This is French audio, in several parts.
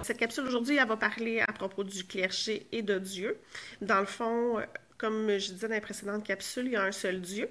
Cette capsule aujourd'hui, elle va parler à propos du clergé et de Dieu. Dans le fond, comme je disais dans les précédentes capsules, il y a un seul Dieu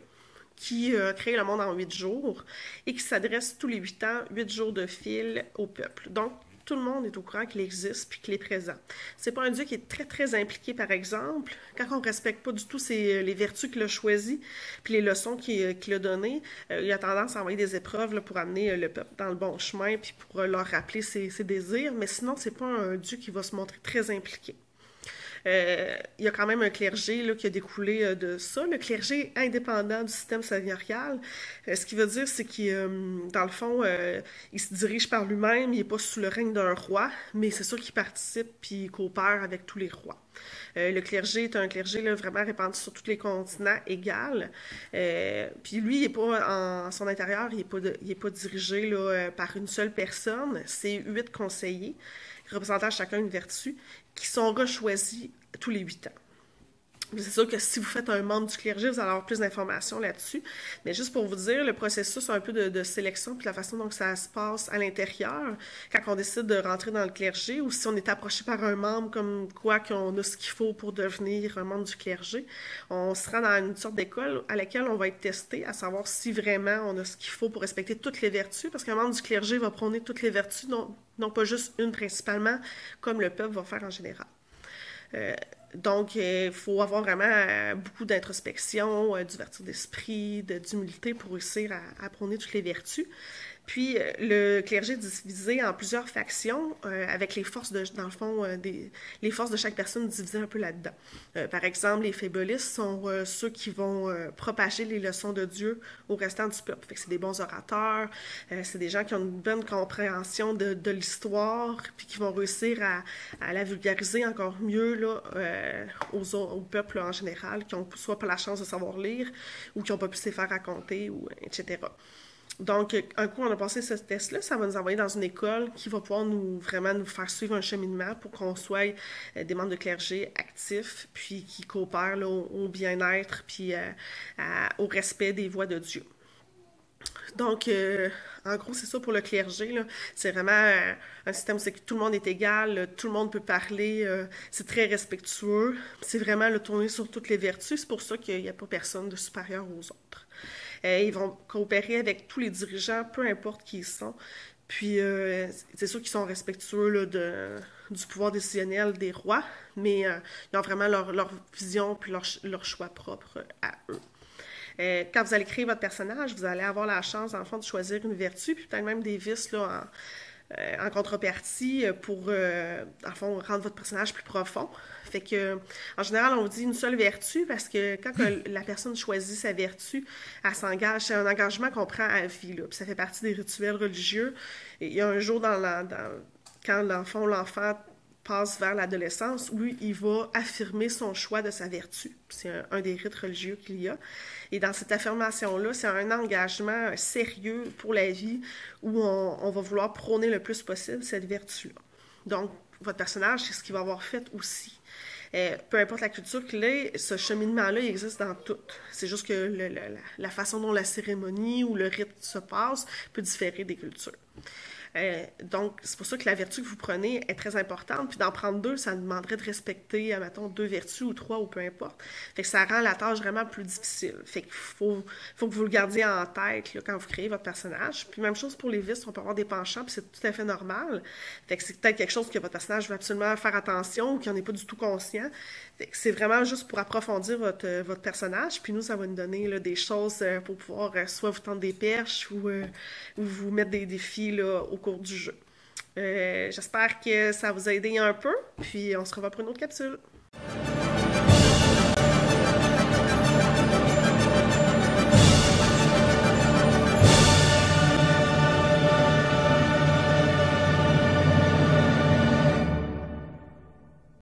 qui a créé le monde en 8 jours et qui s'adresse tous les 8 ans, 8 jours de fil au peuple. Donc, tout le monde est au courant qu'il existe puis qu'il est présent. C'est pas un Dieu qui est très, très impliqué, par exemple. Quand on ne respecte pas du tout les vertus qu'il a choisies puis les leçons qu'il a données, il a tendance à envoyer des épreuves là, pour amener le peuple dans le bon chemin puis pour leur rappeler ses désirs. Mais sinon, c'est pas un Dieu qui va se montrer très impliqué. Il y a quand même un clergé là, qui a découlé de ça, le clergé indépendant du système seigneurial. Ce qui veut dire, c'est qu'il, dans le fond, il se dirige par lui-même, il n'est pas sous le règne d'un roi, mais c'est sûr qu'il participe puis il coopère avec tous les rois. Le clergé est un clergé là, vraiment répandu sur tous les continents égal. Puis lui, il n'est pas en son intérieur, il est pas dirigé là, par une seule personne. C'est 8 conseillers représentant chacun une vertu qui sont rechoisis tous les 8 ans. C'est sûr que si vous faites un membre du clergé, vous allez avoir plus d'informations là-dessus. Mais juste pour vous dire, le processus un peu de sélection puis la façon dont ça se passe à l'intérieur, quand on décide de rentrer dans le clergé ou si on est approché par un membre comme quoi qu'on a ce qu'il faut pour devenir un membre du clergé, on se rend dans une sorte d'école à laquelle on va être testé à savoir si vraiment on a ce qu'il faut pour respecter toutes les vertus, parce qu'un membre du clergé va prôner toutes les vertus, non pas juste une principalement, comme le peuple va faire en général. Donc, il faut avoir vraiment beaucoup d'introspection, d'ouverture d'esprit, d'humilité pour réussir à prôner toutes les vertus. Puis, le clergé est divisé en plusieurs factions, avec les forces dans le fond, les forces de chaque personne divisées un peu là-dedans. Par exemple, les faiblistes sont ceux qui vont propager les leçons de Dieu au restant du peuple. Fait que c'est des bons orateurs, c'est des gens qui ont une bonne compréhension de l'histoire, puis qui vont réussir à la vulgariser encore mieux là, au peuple en général, qui n'ont soit pas la chance de savoir lire, ou qui n'ont pas pu se faire raconter, ou, etc. Donc, un coup, on a passé ce test-là, ça va nous envoyer dans une école qui va pouvoir vraiment nous faire suivre un cheminement pour qu'on soit des membres de clergé actifs, puis qui coopèrent là, au bien-être, puis au respect des voies de Dieu. Donc, en gros, c'est ça pour le clergé. C'est vraiment un système où c'est que tout le monde est égal, tout le monde peut parler, c'est très respectueux. C'est vraiment le tourner sur toutes les vertus. C'est pour ça qu'il n'y a pas personne de supérieur aux autres. Ils vont coopérer avec tous les dirigeants, peu importe qui ils sont. Puis, c'est sûr qu'ils sont respectueux là, du pouvoir décisionnel des rois, mais ils ont vraiment leur vision puis leur choix propre à eux. Quand vous allez créer votre personnage, vous allez avoir la chance, en fond, de choisir une vertu, puis peut-être même des vices là, en contrepartie pour, en fond, rendre votre personnage plus profond. Fait que, en général, on vous dit une seule vertu parce que quand la personne choisit sa vertu, elle s'engage. C'est un engagement qu'on prend à vie, là, puis ça fait partie des rituels religieux. Et il y a un jour quand, dans le fond, l'enfant passe vers l'adolescence, où il va affirmer son choix de sa vertu. C'est un des rites religieux qu'il y a. Et dans cette affirmation-là, c'est un engagement sérieux pour la vie où on va vouloir prôner le plus possible cette vertu-là. Donc, votre personnage, c'est ce qu'il va avoir fait aussi. Peu importe la culture qu'il est, ce cheminement-là, il existe dans tout. C'est juste que la façon dont la cérémonie ou le rite se passe peut différer des cultures. Donc, c'est pour ça que la vertu que vous prenez est très importante. Puis d'en prendre 2, ça demanderait de respecter, mettons, 2 vertus ou 3 ou peu importe. Fait que ça rend la tâche vraiment plus difficile. Fait qu'il faut que vous le gardiez en tête là, quand vous créez votre personnage. Puis même chose pour les vices, on peut avoir des penchants, puis c'est tout à fait normal. Fait que c'est peut-être quelque chose que votre personnage veut absolument faire attention ou qu'il n'en est pas du tout conscient. Fait que c'est vraiment juste pour approfondir votre personnage. Puis nous, ça va nous donner là, des choses pour pouvoir soit vous tendre des perches ou vous mettre des défis là, au cours du jeu. J'espère que ça vous a aidé un peu, puis on se revoit pour une autre capsule.